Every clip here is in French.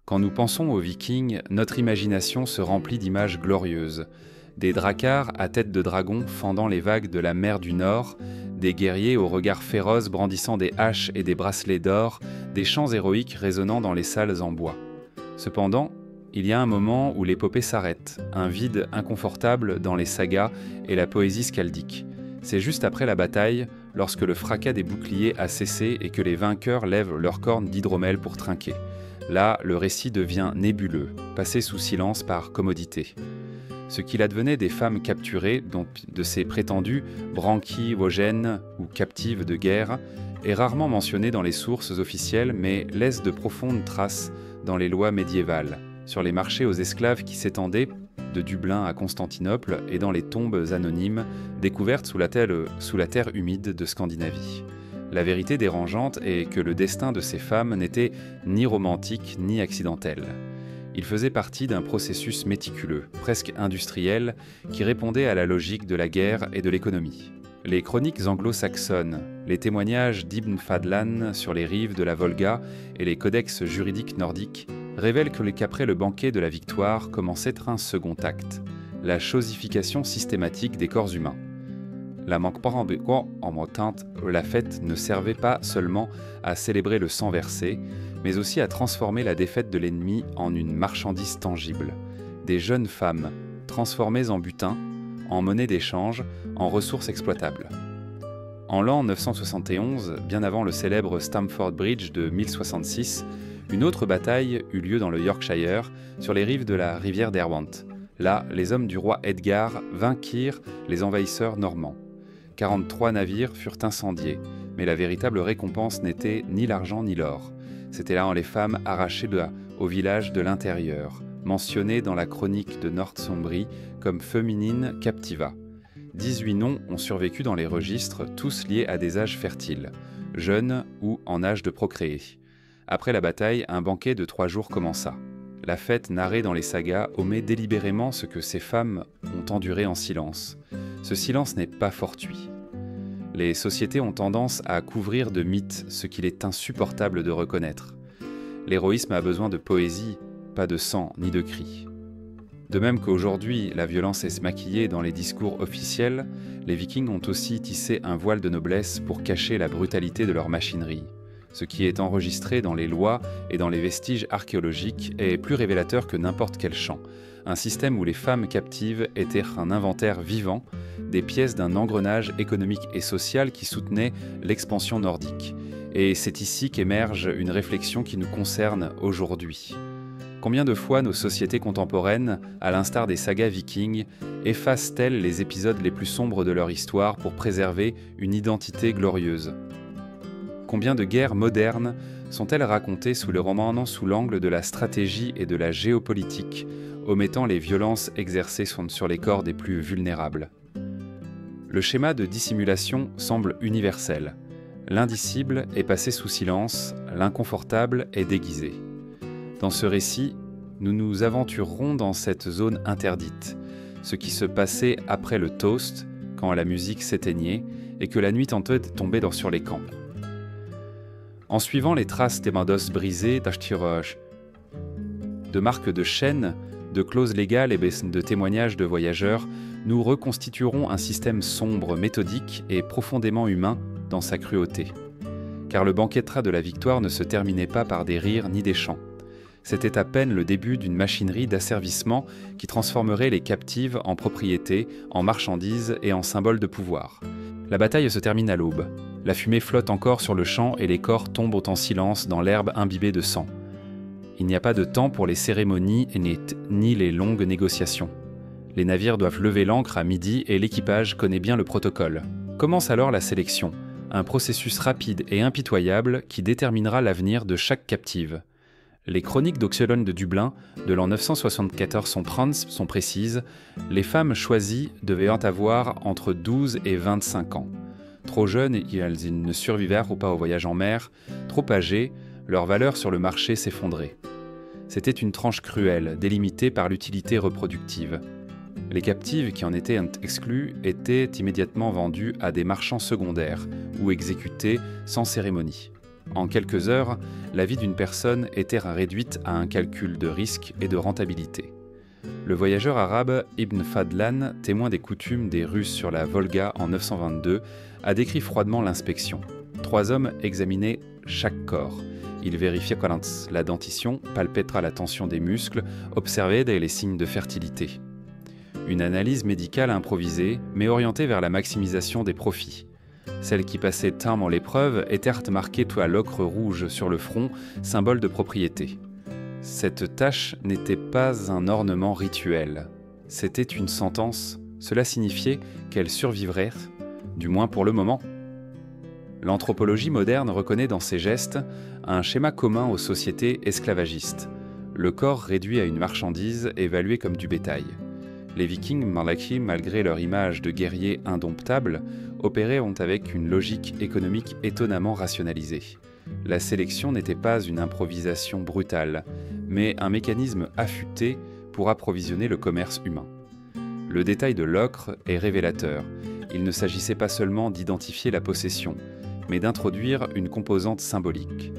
Quand nous pensons aux Vikings, notre imagination se remplit d'images glorieuses. Des dracars à tête de dragon fendant les vagues de la mer du Nord, des guerriers aux regards féroces brandissant des haches et des bracelets d'or, des chants héroïques résonnant dans les salles en bois. Cependant, il y a un moment où l'épopée s'arrête, un vide inconfortable dans les sagas et la poésie skaldique. C'est juste après la bataille, lorsque le fracas des boucliers a cessé et que les vainqueurs lèvent leurs cornes d'hydromel pour trinquer. Là, le récit devient nébuleux, passé sous silence par commodité. Ce qu'il advenait des femmes capturées, dont de ces prétendues branchiogènes ou captives de guerre, est rarement mentionné dans les sources officielles, mais laisse de profondes traces dans les lois médiévales, sur les marchés aux esclaves qui s'étendaient de Dublin à Constantinople et dans les tombes anonymes découvertes sous la terre humide de Scandinavie. La vérité dérangeante est que le destin de ces femmes n'était ni romantique ni accidentel. Il faisait partie d'un processus méticuleux, presque industriel, qui répondait à la logique de la guerre et de l'économie. Les chroniques anglo-saxonnes, les témoignages d'Ibn Fadlan sur les rives de la Volga et les codex juridiques nordiques révèlent qu'après le banquet de la victoire commençait un second acte, la chosification systématique des corps humains. La fête ne servait pas seulement à célébrer le sang versé, mais aussi à transformer la défaite de l'ennemi en une marchandise tangible. Des jeunes femmes, transformées en butin, en monnaie d'échange, en ressources exploitables. En l'an 971, bien avant le célèbre Stamford Bridge de 1066, une autre bataille eut lieu dans le Yorkshire, sur les rives de la rivière Derwent. Là, les hommes du roi Edgar vainquirent les envahisseurs normands. 43 navires furent incendiés, mais la véritable récompense n'était ni l'argent ni l'or. C'était là les femmes arrachées au village de l'intérieur, mentionnées dans la chronique de Northumbrie comme féminine captiva. 18 noms ont survécu dans les registres, tous liés à des âges fertiles, jeunes ou en âge de procréer. Après la bataille, un banquet de 3 jours commença. La fête narrée dans les sagas omet délibérément ce que ces femmes ont enduré en silence. Ce silence n'est pas fortuit. Les sociétés ont tendance à couvrir de mythes ce qu'il est insupportable de reconnaître. L'héroïsme a besoin de poésie, pas de sang ni de cris. De même qu'aujourd'hui, la violence est maquillée dans les discours officiels, les Vikings ont aussi tissé un voile de noblesse pour cacher la brutalité de leur machinerie. Ce qui est enregistré dans les lois et dans les vestiges archéologiques est plus révélateur que n'importe quel chant. Un système où les femmes captives étaient un inventaire vivant, des pièces d'un engrenage économique et social qui soutenait l'expansion nordique. Et c'est ici qu'émerge une réflexion qui nous concerne aujourd'hui. Combien de fois nos sociétés contemporaines, à l'instar des sagas vikings, effacent-elles les épisodes les plus sombres de leur histoire pour préserver une identité glorieuse ? Combien de guerres modernes sont-elles racontées sous l'angle de la stratégie et de la géopolitique, omettant les violences exercées sur les corps des plus vulnérables ? Le schéma de dissimulation semble universel. L'indicible est passé sous silence, l'inconfortable est déguisé. Dans ce récit, nous nous aventurerons dans cette zone interdite, ce qui se passait après le toast, quand la musique s'éteignait et que la nuit tombait sur les camps. En suivant les traces des d'os brisés, de marques de chaînes, de clauses légales et de témoignages de voyageurs, nous reconstituerons un système sombre, méthodique et profondément humain dans sa cruauté. Car le banquetrat de la victoire ne se terminait pas par des rires ni des chants. C'était à peine le début d'une machinerie d'asservissement qui transformerait les captives en propriétés, en marchandises et en symboles de pouvoir. La bataille se termine à l'aube. La fumée flotte encore sur le champ et les corps tombent en silence dans l'herbe imbibée de sang. Il n'y a pas de temps pour les cérémonies ni les longues négociations. Les navires doivent lever l'ancre à midi et l'équipage connaît bien le protocole. Commence alors la sélection, un processus rapide et impitoyable qui déterminera l'avenir de chaque captive. Les chroniques d'Oxelon de Dublin de l'an 974 sont précises. Les femmes choisies devaient avoir entre 12 et 25 ans. Trop jeunes, elles ne survivirent pas au voyage en mer. Trop âgées, leur valeur sur le marché s'effondrait. C'était une tranche cruelle, délimitée par l'utilité reproductive. Les captives qui en étaient exclues étaient immédiatement vendues à des marchands secondaires ou exécutées sans cérémonie. En quelques heures, la vie d'une personne était réduite à un calcul de risque et de rentabilité. Le voyageur arabe Ibn Fadlan, témoin des coutumes des Russes sur la Volga en 922, a décrit froidement l'inspection. 3 hommes examinaient chaque corps. Ils vérifiaient la dentition, palpaient la tension des muscles, observaient les signes de fertilité. Une analyse médicale improvisée, mais orientée vers la maximisation des profits. Celles qui passaient timbrement l'épreuve étaient marquées à l'ocre rouge sur le front, symbole de propriété. Cette tache n'était pas un ornement rituel, c'était une sentence. Cela signifiait qu'elle survivrait, du moins pour le moment. L'anthropologie moderne reconnaît dans ces gestes un schéma commun aux sociétés esclavagistes. Le corps réduit à une marchandise évaluée comme du bétail. Les Vikings, malgré leur image de guerriers indomptables, opéraient avec une logique économique étonnamment rationalisée. La sélection n'était pas une improvisation brutale, mais un mécanisme affûté pour approvisionner le commerce humain. Le détail de l'ocre est révélateur. Il ne s'agissait pas seulement d'identifier la possession, mais d'introduire une composante symbolique.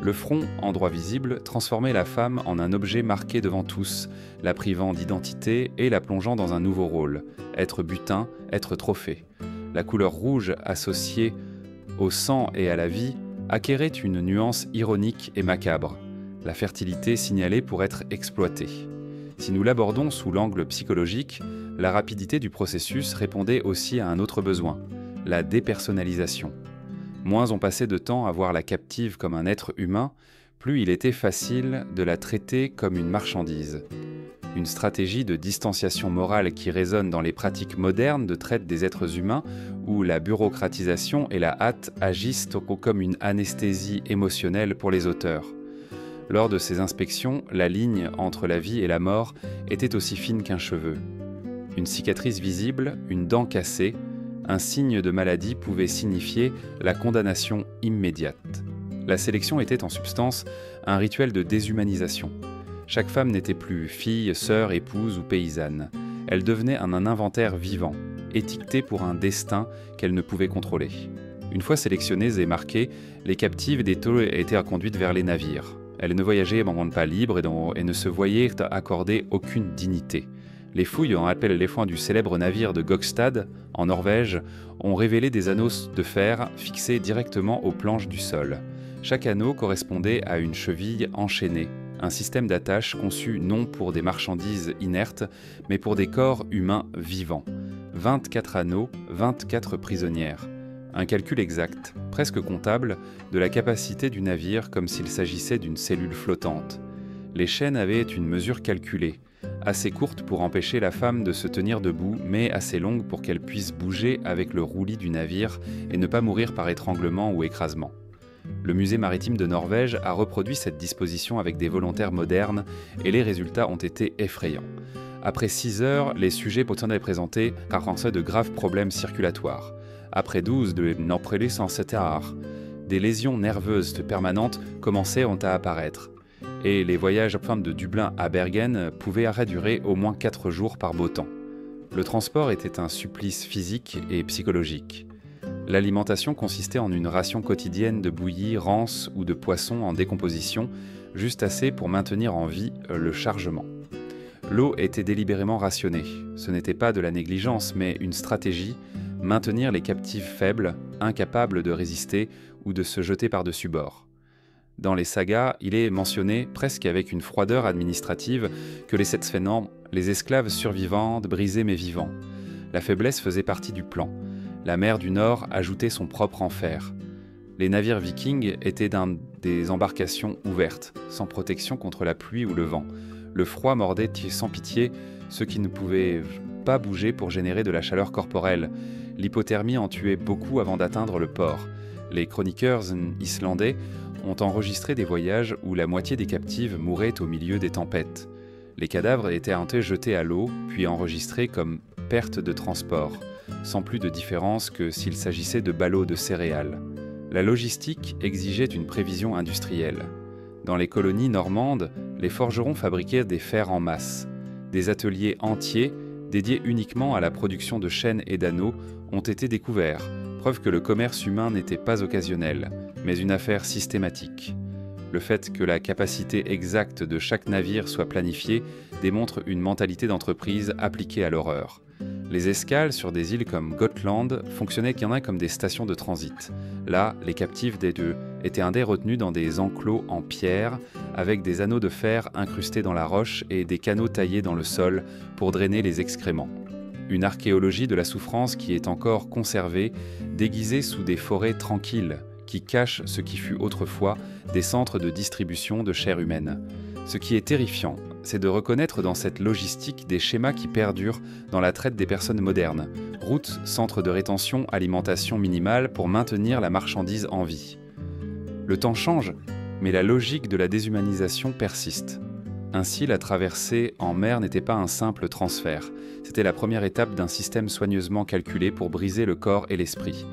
Le front, endroit visible, transformait la femme en un objet marqué devant tous, la privant d'identité et la plongeant dans un nouveau rôle, être butin, être trophée. La couleur rouge associée au sang et à la vie acquérait une nuance ironique et macabre, la fertilité signalée pour être exploitée. Si nous l'abordons sous l'angle psychologique, la rapidité du processus répondait aussi à un autre besoin, la dépersonnalisation. Moins on passait de temps à voir la captive comme un être humain, plus il était facile de la traiter comme une marchandise. Une stratégie de distanciation morale qui résonne dans les pratiques modernes de traite des êtres humains, où la bureaucratisation et la hâte agissent comme une anesthésie émotionnelle pour les auteurs. Lors de ces inspections, la ligne entre la vie et la mort était aussi fine qu'un cheveu. Une cicatrice visible, une dent cassée, un signe de maladie pouvait signifier la condamnation immédiate. La sélection était en substance un rituel de déshumanisation. Chaque femme n'était plus fille, sœur, épouse ou paysanne. Elle devenait un inventaire vivant, étiqueté pour un destin qu'elle ne pouvait contrôler. Une fois sélectionnées et marquées, les captives d'Eto étaient conduites vers les navires. Elles ne voyageaient pas libres et ne se voyaient accorder aucune dignité. Les fouilles en appel les foins du célèbre navire de Gokstad, en Norvège, ont révélé des anneaux de fer fixés directement aux planches du sol. Chaque anneau correspondait à une cheville enchaînée, un système d'attache conçu non pour des marchandises inertes, mais pour des corps humains vivants. 24 anneaux, 24 prisonnières. Un calcul exact, presque comptable, de la capacité du navire comme s'il s'agissait d'une cellule flottante. Les chaînes avaient une mesure calculée, assez courte pour empêcher la femme de se tenir debout, mais assez longue pour qu'elle puisse bouger avec le roulis du navire et ne pas mourir par étranglement ou écrasement. Le musée maritime de Norvège a reproduit cette disposition avec des volontaires modernes et les résultats ont été effrayants. Après 6 heures, les sujets pouvaient présenter de graves problèmes circulatoires. Après 12 de Norprelis en 7 heures, des lésions nerveuses permanentes commençaient à apparaître. Et les voyages de Dublin à Bergen pouvaient durer au moins 4 jours par beau temps. Le transport était un supplice physique et psychologique. L'alimentation consistait en une ration quotidienne de bouillie, rance ou de poissons en décomposition, juste assez pour maintenir en vie le chargement. L'eau était délibérément rationnée. Ce n'était pas de la négligence, mais une stratégie, maintenir les captives faibles, incapables de résister ou de se jeter par-dessus bord. Dans les sagas, il est mentionné, presque avec une froideur administrative, que les 7 Svénans, les esclaves survivantes, brisaient mais vivants. La faiblesse faisait partie du plan. La mer du Nord ajoutait son propre enfer. Les navires vikings étaient des embarcations ouvertes, sans protection contre la pluie ou le vent. Le froid mordait sans pitié ceux qui ne pouvaient pas bouger pour générer de la chaleur corporelle. L'hypothermie en tuait beaucoup avant d'atteindre le port. Les chroniqueurs islandais ont enregistré des voyages où la moitié des captives mouraient au milieu des tempêtes. Les cadavres étaient jetés à l'eau, puis enregistrés comme perte de transport, sans plus de différence que s'il s'agissait de ballots de céréales. La logistique exigeait une prévision industrielle. Dans les colonies normandes, les forgerons fabriquaient des fers en masse. Des ateliers entiers, dédiés uniquement à la production de chaînes et d'anneaux, ont été découverts, preuve que le commerce humain n'était pas occasionnel, mais une affaire systématique. Le fait que la capacité exacte de chaque navire soit planifiée démontre une mentalité d'entreprise appliquée à l'horreur. Les escales sur des îles comme Gotland fonctionnaient comme des stations de transit. Là, les captifs des deux étaient retenus dans des enclos en pierre, avec des anneaux de fer incrustés dans la roche et des canaux taillés dans le sol pour drainer les excréments. Une archéologie de la souffrance qui est encore conservée, déguisée sous des forêts tranquilles, qui cachent ce qui fut autrefois des centres de distribution de chair humaine. Ce qui est terrifiant, c'est de reconnaître dans cette logistique des schémas qui perdurent dans la traite des personnes modernes. Routes, centres de rétention, alimentation minimale pour maintenir la marchandise en vie. Le temps change, mais la logique de la déshumanisation persiste. Ainsi, la traversée en mer n'était pas un simple transfert. C'était la première étape d'un système soigneusement calculé pour briser le corps et l'esprit.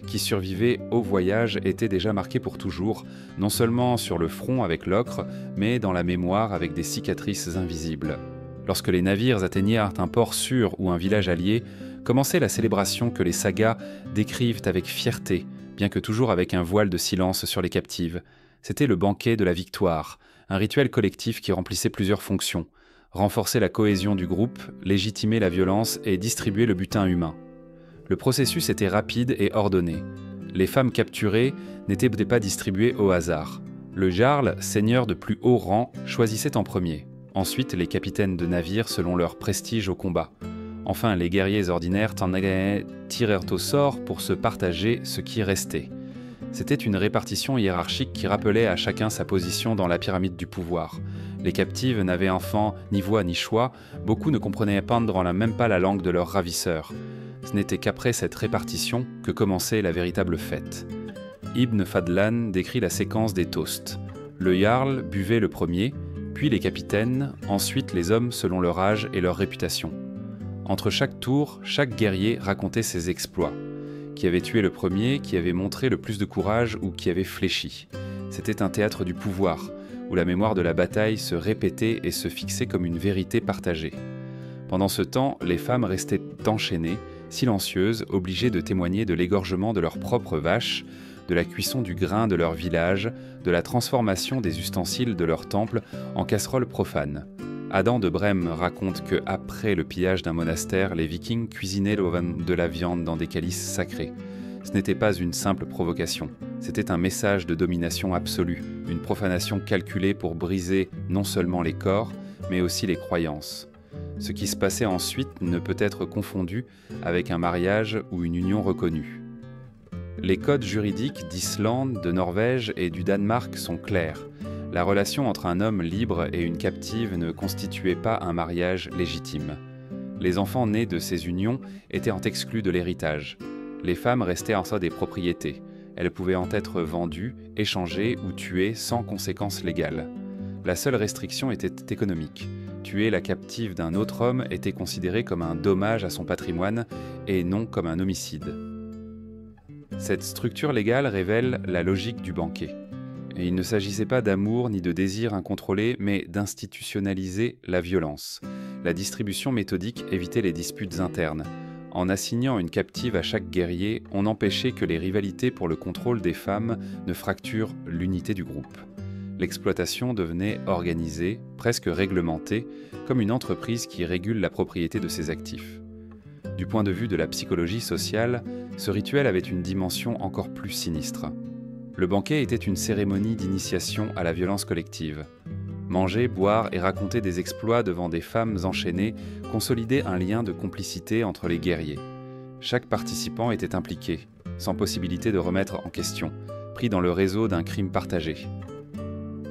Qui survivait au voyage était déjà marqué pour toujours, non seulement sur le front avec l'ocre, mais dans la mémoire avec des cicatrices invisibles. Lorsque les navires atteignirent un port sûr ou un village allié, commençait la célébration que les sagas décrivent avec fierté, bien que toujours avec un voile de silence sur les captives. C'était le banquet de la victoire, un rituel collectif qui remplissait plusieurs fonctions: renforcer la cohésion du groupe, légitimer la violence et distribuer le butin humain. Le processus était rapide et ordonné. Les femmes capturées n'étaient pas distribuées au hasard. Le jarl, seigneur de plus haut rang, choisissait en premier. Ensuite, les capitaines de navires selon leur prestige au combat. Enfin, les guerriers ordinaires tirèrent au sort pour se partager ce qui restait. C'était une répartition hiérarchique qui rappelait à chacun sa position dans la pyramide du pouvoir. Les captives n'avaient enfant ni voix ni choix, beaucoup ne comprenaient même pas la langue de leurs ravisseurs. Ce n'était qu'après cette répartition que commençait la véritable fête. Ibn Fadlan décrit la séquence des toasts. Le jarl buvait le premier, puis les capitaines, ensuite les hommes selon leur âge et leur réputation. Entre chaque tour, chaque guerrier racontait ses exploits. Qui avait tué le premier, qui avait montré le plus de courage ou qui avait fléchi. C'était un théâtre du pouvoir, où la mémoire de la bataille se répétait et se fixait comme une vérité partagée. Pendant ce temps, les femmes restaient enchaînées, silencieuses, obligées de témoigner de l'égorgement de leurs propres vaches, de la cuisson du grain de leur village, de la transformation des ustensiles de leur temple en casseroles profanes. Adam de Brême raconte que, après le pillage d'un monastère, les Vikings cuisinaient de la viande dans des calices sacrés. Ce n'était pas une simple provocation, c'était un message de domination absolue, une profanation calculée pour briser non seulement les corps, mais aussi les croyances. Ce qui se passait ensuite ne peut être confondu avec un mariage ou une union reconnue. Les codes juridiques d'Islande, de Norvège et du Danemark sont clairs. La relation entre un homme libre et une captive ne constituait pas un mariage légitime. Les enfants nés de ces unions étaient exclus de l'héritage. Les femmes restaient en soi des propriétés. Elles pouvaient en être vendues, échangées ou tuées sans conséquences légales. La seule restriction était économique. Tuer la captive d'un autre homme était considéré comme un dommage à son patrimoine et non comme un homicide. Cette structure légale révèle la logique du banquet. Et il ne s'agissait pas d'amour ni de désir incontrôlé, mais d'institutionnaliser la violence. La distribution méthodique évitait les disputes internes. En assignant une captive à chaque guerrier, on empêchait que les rivalités pour le contrôle des femmes ne fracturent l'unité du groupe. L'exploitation devenait organisée, presque réglementée, comme une entreprise qui régule la propriété de ses actifs. Du point de vue de la psychologie sociale, ce rituel avait une dimension encore plus sinistre. Le banquet était une cérémonie d'initiation à la violence collective. Manger, boire et raconter des exploits devant des femmes enchaînées consolidait un lien de complicité entre les guerriers. Chaque participant était impliqué, sans possibilité de remettre en question, pris dans le réseau d'un crime partagé.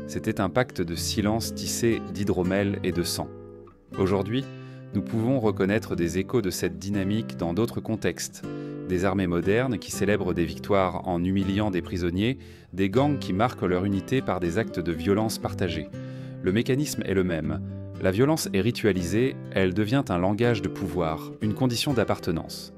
C'était un pacte de silence tissé d'hydromel et de sang. Aujourd'hui, nous pouvons reconnaître des échos de cette dynamique dans d'autres contextes. Des armées modernes qui célèbrent des victoires en humiliant des prisonniers, des gangs qui marquent leur unité par des actes de violence partagés. Le mécanisme est le même. La violence est ritualisée, elle devient un langage de pouvoir, une condition d'appartenance.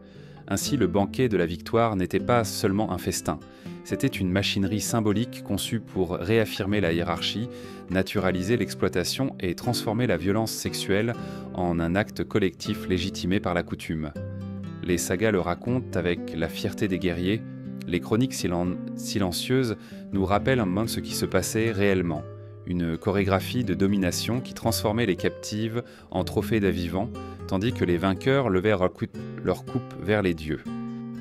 Ainsi, le banquet de la victoire n'était pas seulement un festin. C'était une machinerie symbolique conçue pour réaffirmer la hiérarchie, naturaliser l'exploitation et transformer la violence sexuelle en un acte collectif légitimé par la coutume. Les sagas le racontent avec la fierté des guerriers, les chroniques silencieuses nous rappellent un moment ce qui se passait réellement. Une chorégraphie de domination qui transformait les captives en trophées d'avivants, tandis que les vainqueurs levaient leur coupe vers les dieux.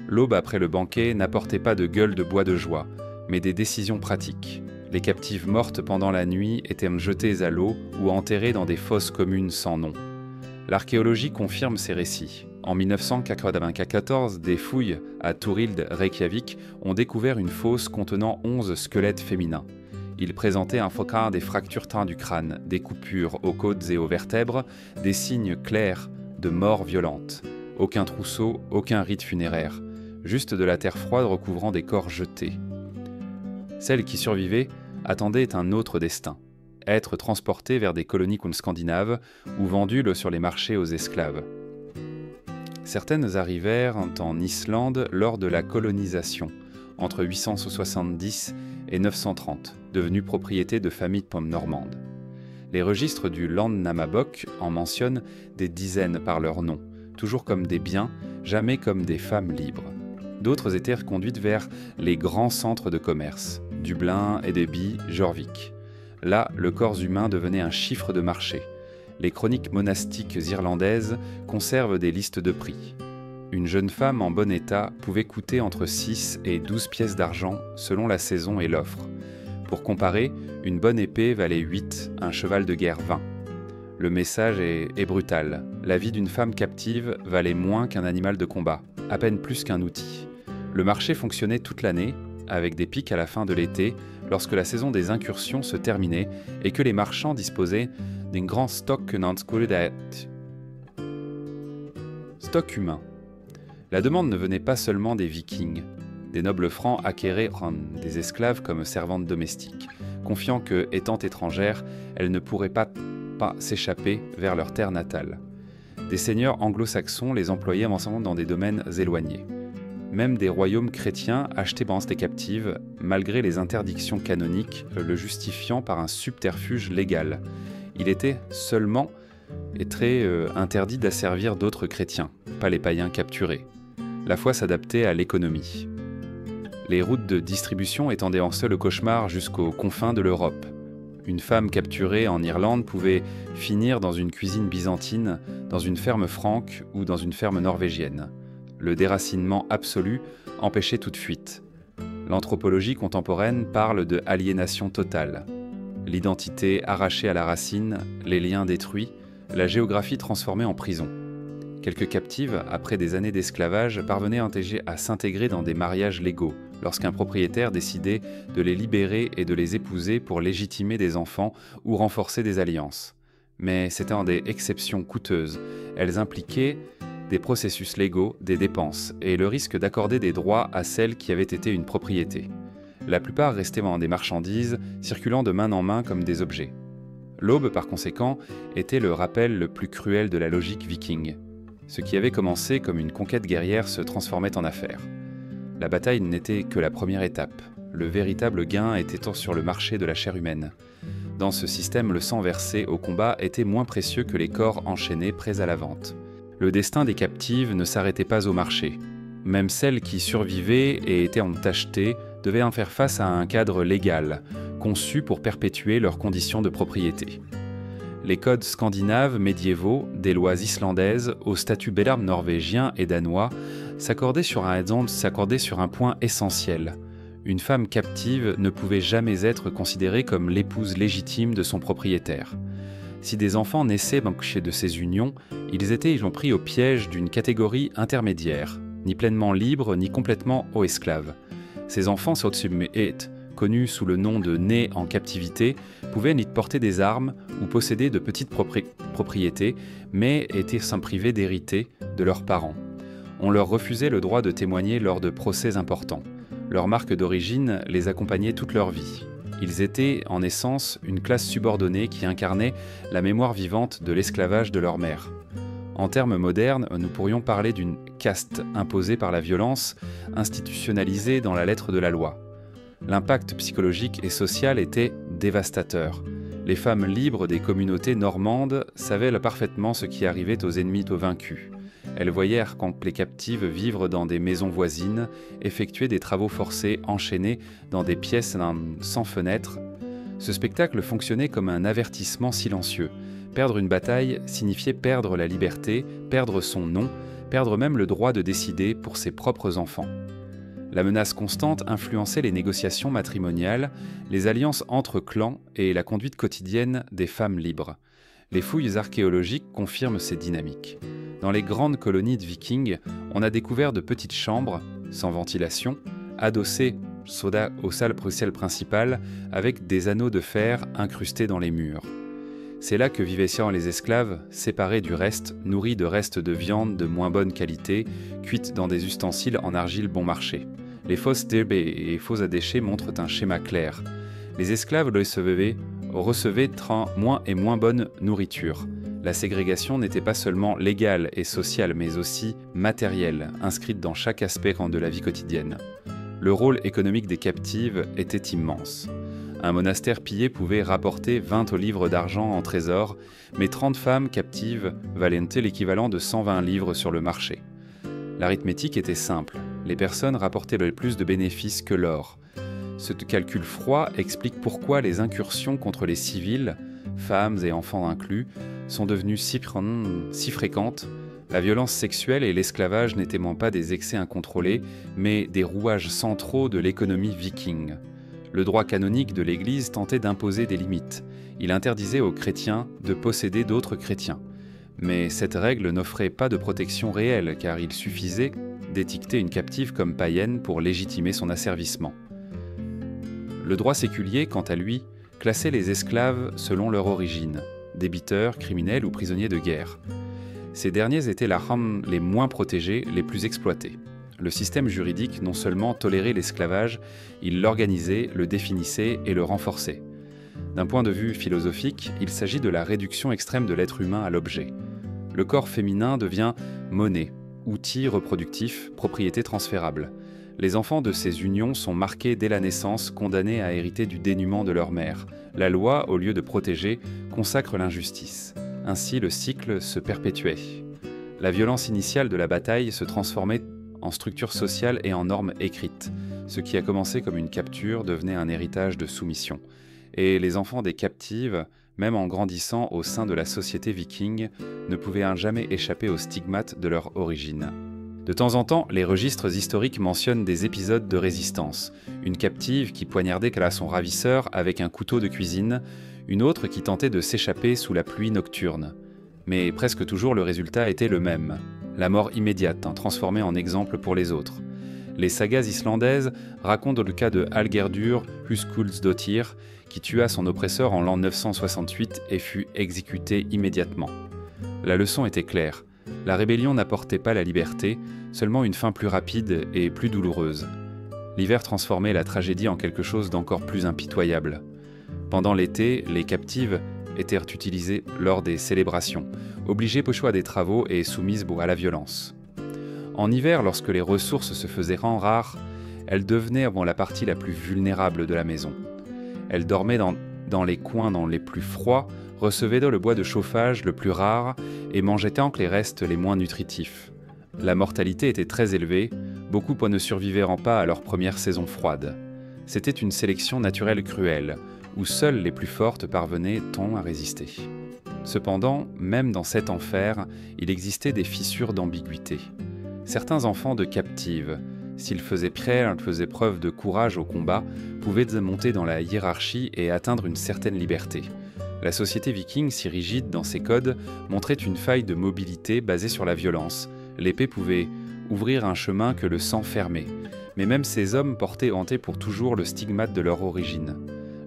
L'aube après le banquet n'apportait pas de gueule de bois de joie, mais des décisions pratiques. Les captives mortes pendant la nuit étaient jetées à l'eau ou enterrées dans des fosses communes sans nom. L'archéologie confirme ces récits. En 1994, des fouilles à Turid, Reykjavik, ont découvert une fosse contenant 11 squelettes féminins. Ils présentaient un foccard des fractures teintes du crâne, des coupures aux côtes et aux vertèbres, des signes clairs de mort violente. Aucun trousseau, aucun rite funéraire, juste de la terre froide recouvrant des corps jetés. Celles qui survivaient attendaient un autre destin, être transportées vers des colonies scandinaves ou vendues sur les marchés aux esclaves. Certaines arrivèrent en Islande lors de la colonisation, entre 870 et 930, devenues propriété de familles normandes. Les registres du Landnámabók en mentionnent des dizaines par leur nom, toujours comme des biens, jamais comme des femmes libres. D'autres étaient reconduites vers les grands centres de commerce, Dublin, Edeby, Jorvik. Là, le corps humain devenait un chiffre de marché. Les chroniques monastiques irlandaises conservent des listes de prix. Une jeune femme en bon état pouvait coûter entre 6 et 12 pièces d'argent selon la saison et l'offre. Pour comparer, une bonne épée valait 8, un cheval de guerre 20. Le message est brutal. La vie d'une femme captive valait moins qu'un animal de combat, à peine plus qu'un outil. Le marché fonctionnait toute l'année, avec des pics à la fin de l'été, lorsque la saison des incursions se terminait et que les marchands disposaient d'un grand stock humain. La demande ne venait pas seulement des Vikings. Des nobles francs acquéraient des esclaves comme servantes domestiques, confiant que, étant étrangères, elles ne pourraient pas s'échapper vers leur terre natale. Des seigneurs anglo-saxons les employaient ensemble dans des domaines éloignés. Même des royaumes chrétiens achetaient des captives, malgré les interdictions canoniques, le justifiant par un subterfuge légal. Il était seulement et très interdit d'asservir d'autres chrétiens, pas les païens capturés. La foi s'adaptait à l'économie. Les routes de distribution étendaient en seul cauchemar jusqu'aux confins de l'Europe. Une femme capturée en Irlande pouvait finir dans une cuisine byzantine, dans une ferme franque ou dans une ferme norvégienne. Le déracinement absolu empêchait toute fuite. L'anthropologie contemporaine parle de aliénation totale. L'identité arrachée à la racine, les liens détruits, la géographie transformée en prison. Quelques captives, après des années d'esclavage, parvenaient à s'intégrer dans des mariages légaux, lorsqu'un propriétaire décidait de les libérer et de les épouser pour légitimer des enfants ou renforcer des alliances. Mais c'était des exceptions coûteuses. Elles impliquaient des processus légaux, des dépenses, et le risque d'accorder des droits à celle qui avait été une propriété. La plupart restaient des marchandises, circulant de main en main comme des objets. L'aube, par conséquent, était le rappel le plus cruel de la logique viking. Ce qui avait commencé comme une conquête guerrière se transformait en affaire. La bataille n'était que la première étape. Le véritable gain était sur le marché de la chair humaine. Dans ce système, le sang versé au combat était moins précieux que les corps enchaînés prêts à la vente. Le destin des captives ne s'arrêtait pas au marché. Même celles qui survivaient et étaient achetées devaient en faire face à un cadre légal, conçu pour perpétuer leurs conditions de propriété. Les codes scandinaves médiévaux, des lois islandaises, au statut bellarme norvégien et danois, s'accordaient sur un point essentiel. Une femme captive ne pouvait jamais être considérée comme l'épouse légitime de son propriétaire. Si des enfants naissaient de ces unions, ils étaient pris au piège d'une catégorie intermédiaire, ni pleinement libre, ni complètement esclaves. Ces enfants connus sous le nom de nés en captivité, pouvaient ni porter des armes ou posséder de petites propriétés, mais étaient privés d'hériter de leurs parents. On leur refusait le droit de témoigner lors de procès importants. Leur marque d'origine les accompagnait toute leur vie. Ils étaient, en essence, une classe subordonnée qui incarnait la mémoire vivante de l'esclavage de leur mère. En termes modernes, nous pourrions parler d'une caste imposée par la violence, institutionnalisée dans la lettre de la loi. L'impact psychologique et social était dévastateur. Les femmes libres des communautés normandes savaient parfaitement ce qui arrivait aux ennemis aux vaincus. Elles voyèrent les captives vivre dans des maisons voisines, effectuer des travaux forcés enchaînés dans des pièces sans fenêtres. Ce spectacle fonctionnait comme un avertissement silencieux. Perdre une bataille signifiait perdre la liberté, perdre son nom, perdre même le droit de décider pour ses propres enfants. La menace constante influençait les négociations matrimoniales, les alliances entre clans et la conduite quotidienne des femmes libres. Les fouilles archéologiques confirment ces dynamiques. Dans les grandes colonies de Vikings, on a découvert de petites chambres, sans ventilation, adossées aux salles principales avec des anneaux de fer incrustés dans les murs. C'est là que vivaient les esclaves, séparés du reste, nourris de restes de viande de moins bonne qualité, cuites dans des ustensiles en argile bon marché. Les fosses d'herbe et fosses à déchets montrent un schéma clair. Les esclaves recevaient moins et moins bonne nourriture. La ségrégation n'était pas seulement légale et sociale, mais aussi matérielle, inscrite dans chaque aspect de la vie quotidienne. Le rôle économique des captives était immense. Un monastère pillé pouvait rapporter 20 livres d'argent en trésor, mais 30 femmes captives valaient l'équivalent de 120 livres sur le marché. L'arithmétique était simple, les personnes rapportaient le plus de bénéfices que l'or. Ce calcul froid explique pourquoi les incursions contre les civils, femmes et enfants inclus, sont devenues si fréquentes. La violence sexuelle et l'esclavage n'étaient pas des excès incontrôlés, mais des rouages centraux de l'économie viking. Le droit canonique de l'Église tentait d'imposer des limites. Il interdisait aux chrétiens de posséder d'autres chrétiens. Mais cette règle n'offrait pas de protection réelle, car il suffisait d'étiqueter une captive comme païenne pour légitimer son asservissement. Le droit séculier, quant à lui, classait les esclaves selon leur origine, débiteurs, criminels ou prisonniers de guerre. Ces derniers étaient les moins protégés, les plus exploités. Le système juridique non seulement tolérait l'esclavage, il l'organisait, le définissait et le renforçait. D'un point de vue philosophique, il s'agit de la réduction extrême de l'être humain à l'objet. Le corps féminin devient monnaie, outil reproductif, propriété transférable. Les enfants de ces unions sont marqués dès la naissance, condamnés à hériter du dénuement de leur mère. La loi, au lieu de protéger, consacre l'injustice. Ainsi, le cycle se perpétuait. La violence initiale de la bataille se transformait en structure sociale et en normes écrites. Ce qui a commencé comme une capture devenait un héritage de soumission. Et les enfants des captives, même en grandissant au sein de la société viking, ne pouvaient jamais échapper aux stigmates de leur origine. De temps en temps, les registres historiques mentionnent des épisodes de résistance. Une captive qui poignardait son ravisseur avec un couteau de cuisine, une autre qui tentait de s'échapper sous la pluie nocturne. Mais presque toujours le résultat était le même. La mort immédiate, transformée en exemple pour les autres. Les sagas islandaises racontent le cas de Hallgerdur Höskuldsdóttir, qui tua son oppresseur en l'an 968 et fut exécuté immédiatement. La leçon était claire. La rébellion n'apportait pas la liberté, seulement une fin plus rapide et plus douloureuse. L'hiver transformait la tragédie en quelque chose d'encore plus impitoyable. Pendant l'été, les captives étaient utilisées lors des célébrations, obligées au choix des travaux et soumises à la violence. En hiver, lorsque les ressources se faisaient rares, elles devenaient la partie la plus vulnérable de la maison. Elles dormaient dans les coins les plus froids, recevaient le bois de chauffage le plus rare et mangeaient les restes les moins nutritifs. La mortalité était très élevée, beaucoup ne survivaient pas à leur première saison froide. C'était une sélection naturelle cruelle, où seules les plus fortes parvenaient à résister. Cependant, même dans cet enfer, il existait des fissures d'ambiguïté. Certains enfants de captives, s'ils faisaient preuve de courage au combat, pouvaient monter dans la hiérarchie et atteindre une certaine liberté. La société viking, si rigide dans ses codes, montrait une faille de mobilité basée sur la violence. L'épée pouvait ouvrir un chemin que le sang fermait. Mais même ces hommes portaient hantés pour toujours le stigmate de leur origine.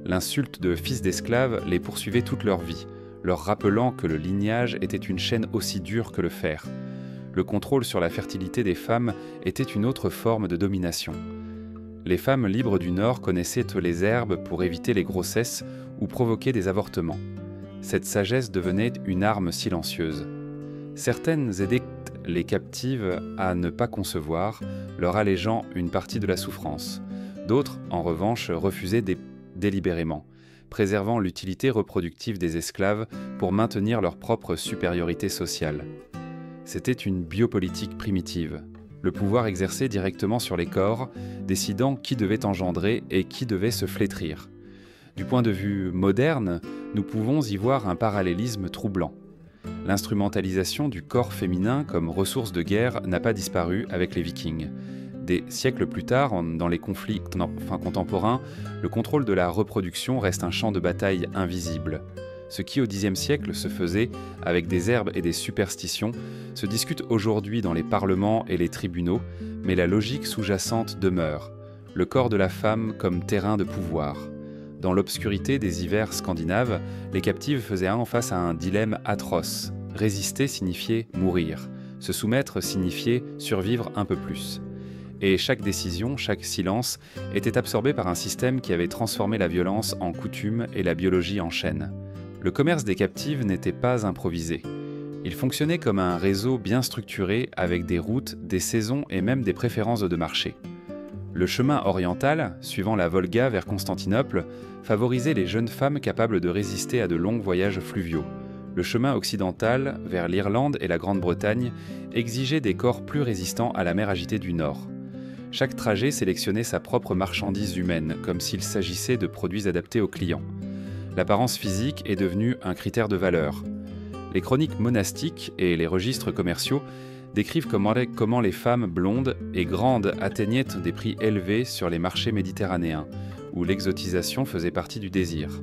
L'insulte de fils d'esclaves les poursuivait toute leur vie, leur rappelant que le lignage était une chaîne aussi dure que le fer. Le contrôle sur la fertilité des femmes était une autre forme de domination. Les femmes libres du Nord connaissaient les herbes pour éviter les grossesses ou provoquer des avortements. Cette sagesse devenait une arme silencieuse. Certaines aidaient les captives à ne pas concevoir, leur allégeant une partie de la souffrance. D'autres, en revanche, refusaient délibérément, préservant l'utilité reproductive des esclaves pour maintenir leur propre supériorité sociale. C'était une biopolitique primitive, le pouvoir exercé directement sur les corps, décidant qui devait engendrer et qui devait se flétrir. Du point de vue moderne, nous pouvons y voir un parallélisme troublant. L'instrumentalisation du corps féminin comme ressource de guerre n'a pas disparu avec les Vikings. Des siècles plus tard, dans les conflits contemporains, le contrôle de la reproduction reste un champ de bataille invisible. Ce qui au Xe siècle se faisait avec des herbes et des superstitions se discute aujourd'hui dans les parlements et les tribunaux, mais la logique sous-jacente demeure, le corps de la femme comme terrain de pouvoir. Dans l'obscurité des hivers scandinaves, les captives faisaient face à un dilemme atroce. Résister signifiait mourir, se soumettre signifiait survivre un peu plus. Et chaque décision, chaque silence, était absorbé par un système qui avait transformé la violence en coutume et la biologie en chaîne. Le commerce des captives n'était pas improvisé. Il fonctionnait comme un réseau bien structuré avec des routes, des saisons et même des préférences de marché. Le chemin oriental, suivant la Volga vers Constantinople, favorisait les jeunes femmes capables de résister à de longs voyages fluviaux. Le chemin occidental, vers l'Irlande et la Grande-Bretagne, exigeait des corps plus résistants à la mer agitée du Nord. Chaque trajet sélectionnait sa propre marchandise humaine, comme s'il s'agissait de produits adaptés aux clients. L'apparence physique est devenue un critère de valeur. Les chroniques monastiques et les registres commerciaux décrivent comment les femmes blondes et grandes atteignaient des prix élevés sur les marchés méditerranéens, où l'exotisation faisait partie du désir.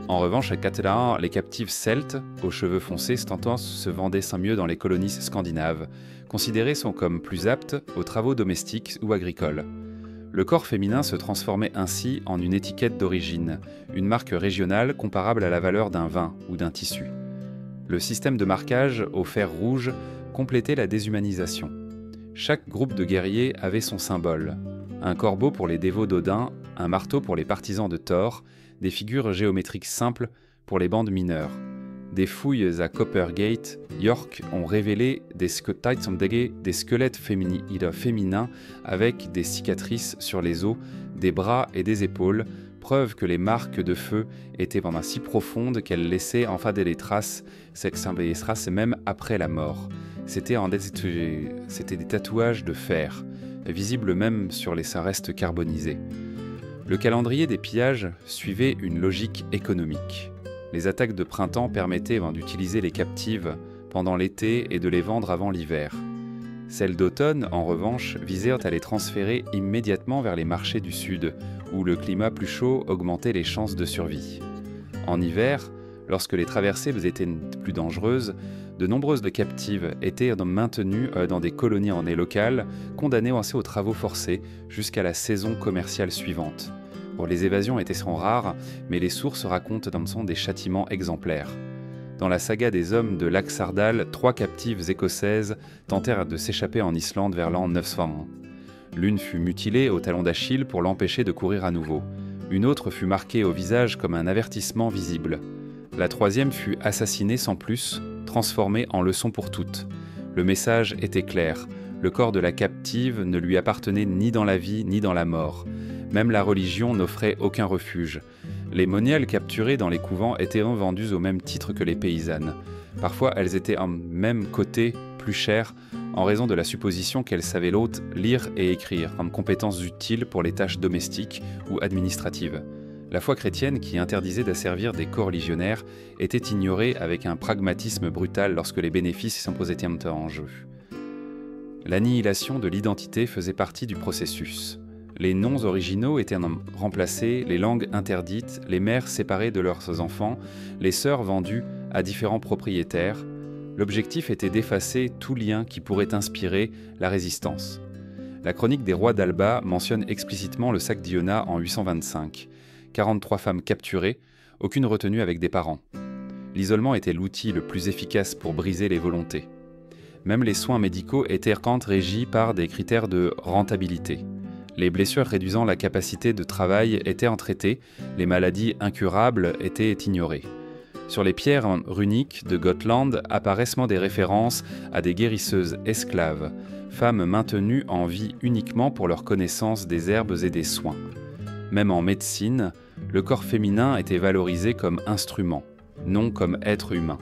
En revanche, à Catalan, les captives celtes, aux cheveux foncés, se vendaient sans mieux dans les colonies scandinaves, considérées comme plus aptes aux travaux domestiques ou agricoles. Le corps féminin se transformait ainsi en une étiquette d'origine, une marque régionale comparable à la valeur d'un vin ou d'un tissu. Le système de marquage au fer rouge complétait la déshumanisation. Chaque groupe de guerriers avait son symbole. Un corbeau pour les dévots d'Odin, un marteau pour les partisans de Thor, des figures géométriques simples pour les bandes mineures. Des fouilles à Coppergate, York ont révélé des squelettes féminins avec des cicatrices sur les os, des bras et des épaules, preuve que les marques de feu étaient vraiment si profondes qu'elles laissaient enfader les traces même après la mort. C'était des tatouages de fer, visibles même sur les restes carbonisés. Le calendrier des pillages suivait une logique économique. Les attaques de printemps permettaient d'utiliser les captives pendant l'été et de les vendre avant l'hiver. Celles d'automne, en revanche, visèrent à les transférer immédiatement vers les marchés du sud, où le climat plus chaud augmentait les chances de survie. En hiver, lorsque les traversées étaient plus dangereuses, de nombreuses captives étaient maintenues dans des colonies locales, condamnées aux travaux forcés jusqu'à la saison commerciale suivante. Les évasions sont rares, mais les sources racontent des châtiments exemplaires. Dans la saga des hommes de Laxardal, 3 captives écossaises tentèrent de s'échapper en Islande vers l'an 901. L'une fut mutilée au talon d'Achille pour l'empêcher de courir à nouveau. Une autre fut marquée au visage comme un avertissement visible. La 3e fut assassinée sans plus, transformée en leçon pour toutes. Le message était clair. Le corps de la captive ne lui appartenait ni dans la vie ni dans la mort. Même la religion n'offrait aucun refuge. Les moniales capturées dans les couvents étaient vendues au même titre que les paysannes. Parfois, elles étaient même cotées plus chères en raison de la supposition qu'elles savaient lire et écrire comme compétences utiles pour les tâches domestiques ou administratives. La foi chrétienne, qui interdisait d'asservir des coreligionnaires, était ignorée avec un pragmatisme brutal lorsque les bénéfices étaient en jeu. L'annihilation de l'identité faisait partie du processus. Les noms originaux étaient remplacés, les langues interdites, les mères séparées de leurs enfants, les sœurs vendues à différents propriétaires. L'objectif était d'effacer tout lien qui pourrait inspirer la résistance. La chronique des rois d'Alba mentionne explicitement le sac d'Iona en 825. 43 femmes capturées, aucune retenue avec des parents. L'isolement était l'outil le plus efficace pour briser les volontés. Même les soins médicaux étaient régis par des critères de rentabilité. Les blessures réduisant la capacité de travail étaient traitées, les maladies incurables étaient ignorées. Sur les pierres runiques de Gotland apparaissent des références à des guérisseuses esclaves, femmes maintenues en vie uniquement pour leur connaissance des herbes et des soins. Même en médecine, le corps féminin était valorisé comme instrument, non comme être humain.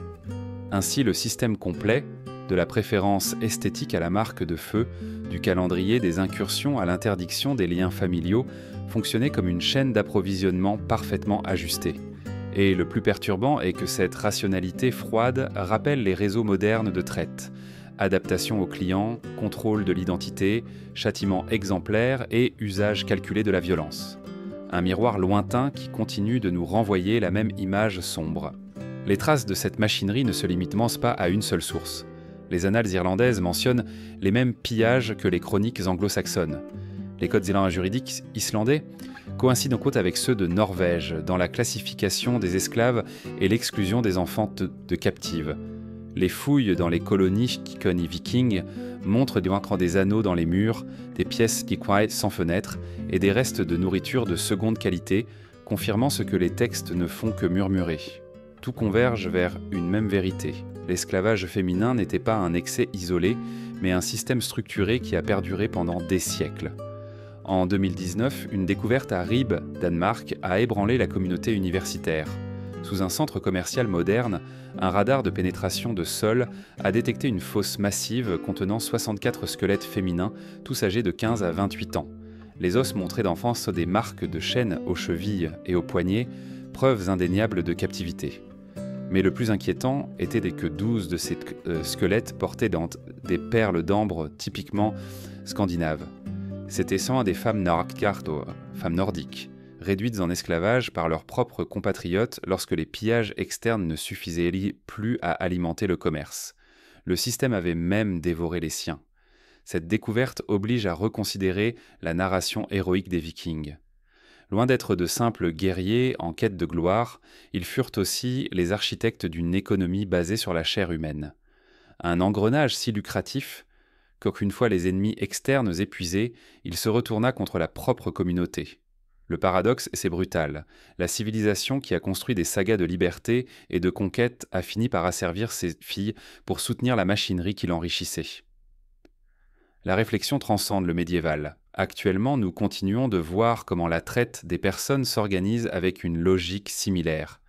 Ainsi, le système complet, de la préférence esthétique à la marque de feu, du calendrier des incursions à l'interdiction des liens familiaux, fonctionnait comme une chaîne d'approvisionnement parfaitement ajustée. Et le plus perturbant est que cette rationalité froide rappelle les réseaux modernes de traite. Adaptation aux clients, contrôle de l'identité, châtiment exemplaire et usage calculé de la violence. Un miroir lointain qui continue de nous renvoyer la même image sombre. Les traces de cette machinerie ne se limitent pas à une seule source. Les annales irlandaises mentionnent les mêmes pillages que les chroniques anglo-saxonnes. Les codes juridiques islandais coïncident en côte avec ceux de Norvège dans la classification des esclaves et l'exclusion des enfants de captives. Les fouilles dans les colonies Kikoni Viking montrent des anneaux dans les murs, des pièces Kikwae sans fenêtre et des restes de nourriture de seconde qualité, confirmant ce que les textes ne font que murmurer. Tout converge vers une même vérité. L'esclavage féminin n'était pas un excès isolé, mais un système structuré qui a perduré pendant des siècles. En 2019, une découverte à Ribe, Danemark, a ébranlé la communauté universitaire. Sous un centre commercial moderne, un radar de pénétration de sol a détecté une fosse massive contenant 64 squelettes féminins, tous âgés de 15 à 28 ans. Les os montraient d'enfance des marques de chaînes aux chevilles et aux poignets, preuves indéniables de captivité. Mais le plus inquiétant était que 12 de ces squelettes portaient des perles d'ambre typiquement scandinaves. C'étaient sans des femmes nordiques, réduites en esclavage par leurs propres compatriotes lorsque les pillages externes ne suffisaient plus à alimenter le commerce. Le système avait même dévoré les siens. Cette découverte oblige à reconsidérer la narration héroïque des Vikings. Loin d'être de simples guerriers en quête de gloire, ils furent aussi les architectes d'une économie basée sur la chair humaine. Un engrenage si lucratif qu'une fois les ennemis externes épuisés, il se retourna contre la propre communauté. Le paradoxe, c'est brutal. La civilisation qui a construit des sagas de liberté et de conquête a fini par asservir ses filles pour soutenir la machinerie qui l'enrichissait. La réflexion transcende le médiéval. Actuellement, nous continuons de voir comment la traite des personnes s'organise avec une logique similaire.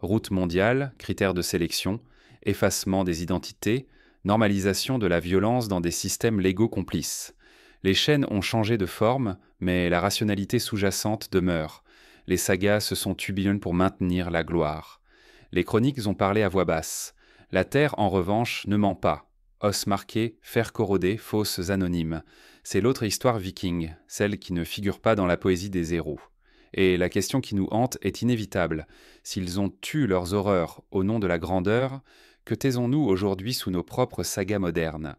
Route mondiale, critères de sélection, effacement des identités, normalisation de la violence dans des systèmes légaux complices. Les chaînes ont changé de forme, mais la rationalité sous-jacente demeure. Les sagas se sont tubillonnes pour maintenir la gloire. Les chroniques ont parlé à voix basse. La terre, en revanche, ne ment pas. Os marqués, fer corrodé, fosses anonymes. C'est l'autre histoire viking, celle qui ne figure pas dans la poésie des héros. Et la question qui nous hante est inévitable. S'ils ont tué leurs horreurs au nom de la grandeur, que taisons-nous aujourd'hui sous nos propres sagas modernes ?